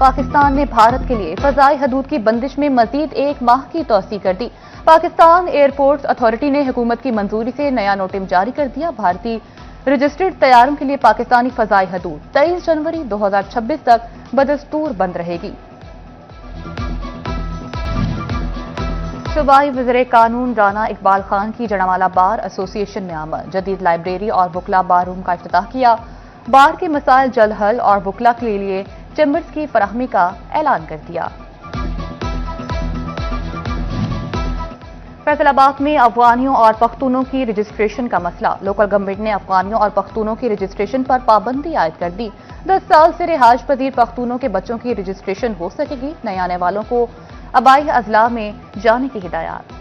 پاکستان نے بھارت کے لیے فضائی حدود کی بندش میں مزید 1 ماہ کی توسیع کر دی۔ پاکستان ایئرپورٹس اتھارٹی نے حکومت کی منظوری سے نیا نوٹم جاری کر دیا۔ بھارتی رجسٹرڈ طیاروں کے لیے پاکستانی فضائی حدود 23 جنوری 2026 تک بدستور بند رہے گی۔ صوبائی وزیر قانون رانا اقبال خان کی جڑامالہ بار ایسوسی ایشن میں آمد، جدید لائبریری اور وکلا بار روم کا افتتاح کیا۔ بار کے مسائل جلد حل اور وکلا کے لیے چیمبرز کی فراہمی کا اعلان کر دیا۔ فیصل آباد میں افغانیوں اور پختونوں کی رجسٹریشن کا مسئلہ، لوکل گورنمنٹ نے افغانیوں اور پختونوں کی رجسٹریشن پر پابندی عائد کر دی۔ 10 سال سے رہائش پذیر پختونوں کے بچوں کی رجسٹریشن ہو سکے گی، نئے آنے والوں کو آبائی اضلاع میں جانے کی ہدایات۔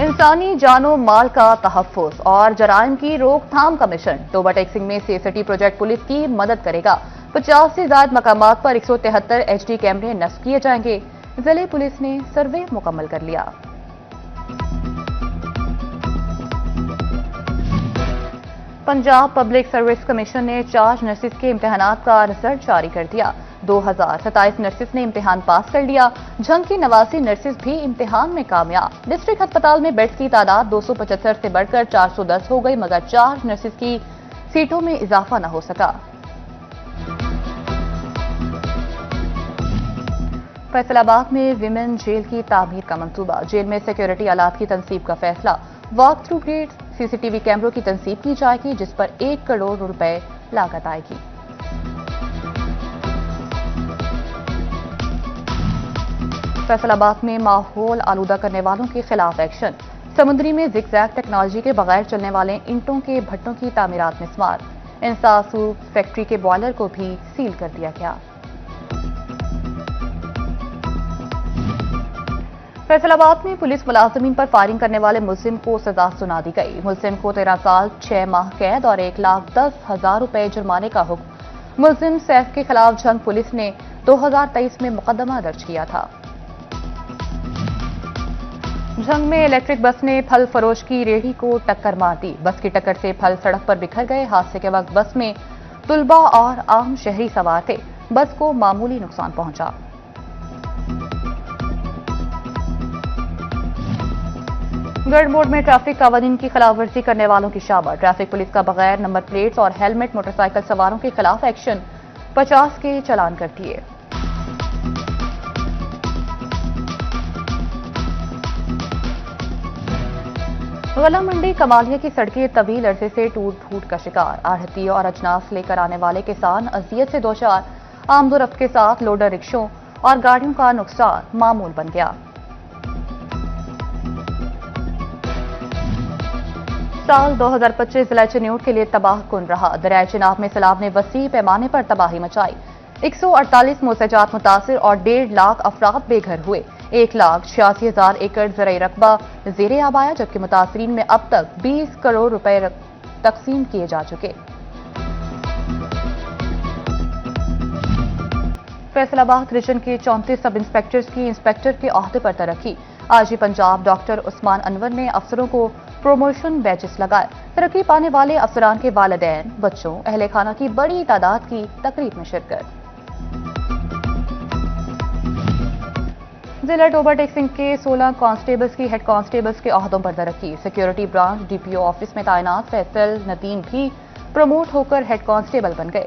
انسانی جان و مال کا تحفظ اور جرائم کی روک تھام کا مشن ٹوبہ ٹیکسنگ میں سیف سٹی پروجیکٹ پولیس کی مدد کرے گا۔ 50 سے زائد مقامات پر 173 HD کیمرے نصب کیے جائیں گے۔ ضلع پولیس نے سروے مکمل کر لیا۔ پنجاب پبلک سروس کمیشن نے 4 نرسز کے امتحانات کا رزلٹ جاری کر دیا۔ 2027 نرسز نے امتحان پاس کر لیا۔ جھنگ کی 89 نرسز بھی امتحان میں کامیاب۔ ڈسٹرکٹ ہسپتال میں بیڈز کی تعداد 275 سے بڑھ کر 410 ہو گئی، مگر 4 نرسز کی سیٹوں میں اضافہ نہ ہو سکا۔ فیصل آباد میں ویمن جیل کی تعمیر کا منصوبہ، جیل میں سیکیورٹی آلات کی تنصیب کا فیصلہ۔ واک تھرو گریڈ CCTV کیمروں کی تنصیب کی جائے گی، جس پر 1 کروڑ روپے لاگت آئے گی۔ فیصل آباد میں ماحول آلودہ کرنے والوں کے خلاف ایکشن، سمندری میں زگ زیگ ٹیکنالوجی کے بغیر چلنے والے اینٹوں کے بھٹوں کی تعمیرات مسمار۔ انصاف سوپ فیکٹری کے بوائلر کو بھی سیل کر دیا گیا۔ فیصل آباد میں پولیس ملازمین پر فائرنگ کرنے والے ملزم کو سزا سنا دی گئی۔ ملزم کو 13 سال 6 ماہ قید اور 1,10,000 روپے جرمانے کا حکم۔ ملزم سیف کے خلاف جھنگ پولیس نے 2023 میں مقدمہ درج کیا تھا۔ جھنگ میں الیکٹرک بس نے پھل فروش کی ریہڑی کو ٹکر مار دی۔ بس کی ٹکر سے پھل سڑک پر بکھر گئے۔ حادثے کے وقت بس میں طلباء اور عام شہری سوار تھے۔ بس کو معمولی نقصان پہنچا۔ گڑھ موڑ میں ٹریفک قوانین کی خلاف ورزی کرنے والوں کی شاباش۔ ٹریفک پولیس کا بغیر نمبر پلیٹس اور ہیلمٹ موٹر سائیکل سواروں کے خلاف ایکشن، 50 کے چالان کر دیے۔ غلہ منڈی کمالیہ کی سڑکیں طویل عرصے سے ٹوٹ پھوٹ کا شکار، آڑھتی اور اجناس لے کر آنے والے کسان اذیت سے دوچار، آمد و رفت کے ساتھ لوڈر رکشوں اور گاڑیوں کا نقصان معمول بن گیا۔ سال 2025 ضلع چنیوٹ کے لیے تباہ کن رہا۔ دریائے چناب میں سیلاب نے وسیع پیمانے پر تباہی مچائی۔ 148 موسیجات متاثر اور 1.5 لاکھ افراد بے گھر ہوئے۔ 1,86,000 ایکڑ زرعی رقبہ زیر آب آیا، جبکہ متاثرین میں اب تک 20 کروڑ روپے تقسیم کیے جا چکے۔ فیصل آباد ریجن کے 34 سب انسپیکٹرز کی انسپیکٹر کے عہدے پر ترقی۔ آج ہی پنجاب ڈاکٹر عثمان انور نے افسروں کو پروموشن بیجز لگائے۔ ترقی پانے والے افسران کے والدین، بچوں، اہل خانہ کی بڑی تعداد کی تقریب میں شرکت۔ ضلع ٹوبہ ٹیکسنگ کے 16 کانسٹیبلز کی ہیڈ کانسٹیبلز کے عہدوں پر ترقی۔ سیکیورٹی برانچ DPO آفس میں تعینات فیصل ندیم بھی پروموٹ ہو کر ہیڈ کانسٹیبل بن گئے۔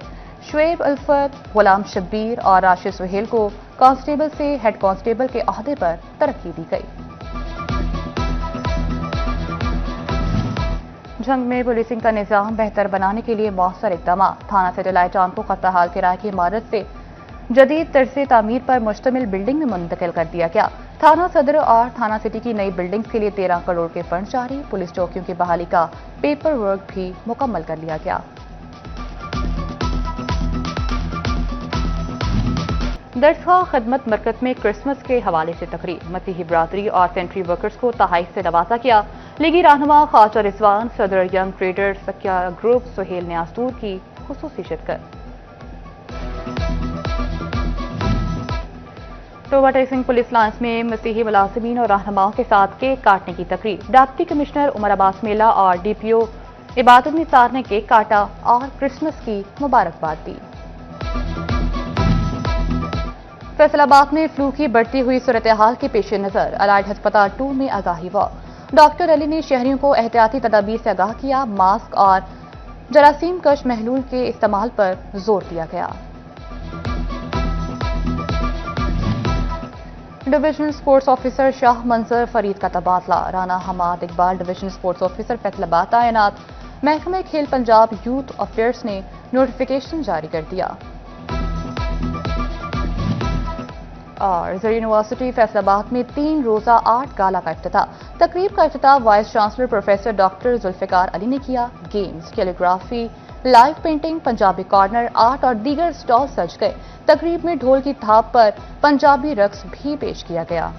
شعیب الفت، غلام شبیر اور راشد سہیل کو کانسٹیبل سے ہیڈ کانسٹیبل کے عہدے پر ترقی دی گئی۔ جھنگ میں پولیسنگ کا نظام بہتر بنانے کے لیے مؤثر اقدامات۔ تھانہ سیٹلائٹ ٹاؤن کو خستہ حال کرائے کی عمارت سے جدید طرز تعمیر پر مشتمل بلڈنگ میں منتقل کر دیا گیا۔ تھانہ صدر اور تھانہ سٹی کی نئی بلڈنگز کے لیے 13 کروڑ کے فنڈ جاری۔ پولیس چوکیوں کی بحالی کا پیپر ورک بھی مکمل کر لیا گیا۔ درسگاہ خدمت مرکز میں کرسمس کے حوالے سے تقریب، مسیحی برادری اور سینٹری ورکرز کو تحائف سے نوازا گیا۔ لیگی رہنما خواجہ رضوان، صدر ینگ ٹریڈر سکیا گروپ سہیل نیازدور کی خصوصی شرکت۔ ٹوبہ ٹیکسنگ پولیس لائنز میں مسیحی ملازمین اور رہنماؤں کے ساتھ کیک کاٹنے کی تقریب۔ ڈپٹی کمشنر عمر عباس میلہ اور DPO عبادت نثار نے کیک کاٹا اور کرسمس کی مبارکباد دی۔ فیصل آباد میں فلو کی بڑھتی ہوئی صورتحال کے پیش نظر الائڈ ہسپتال 2 میں آگاہی وارڈ۔ ڈاکٹر علی نے شہریوں کو احتیاطی تدابیر سے آگاہ کیا، ماسک اور جراثیم کش محلول کے استعمال پر زور دیا گیا۔ ڈویژنل سپورٹس آفیسر شاہ منظر فرید کا تبادلہ، Rana Hammad Iqbal divisional sports officer Faisal آباد تعینات۔ محکمہ کھیل پنجاب یوتھ افیئرز نے نوٹیفیکیشن جاری کر دیا۔ اور زر یونیورسٹی فیصل آباد میں 3 روزہ آرٹ گالا کا افتتاح۔ تقریب کا افتتاح vice chancellor professor doctor Zulfiqar Ali نے کیا۔ Games, calligraphy, live painting, Punjabi corner, art اور دیگر سٹال سج گئے۔ تقریب میں ڈھول کی تھاپ پر پنجابی رقص بھی پیش کیا گیا۔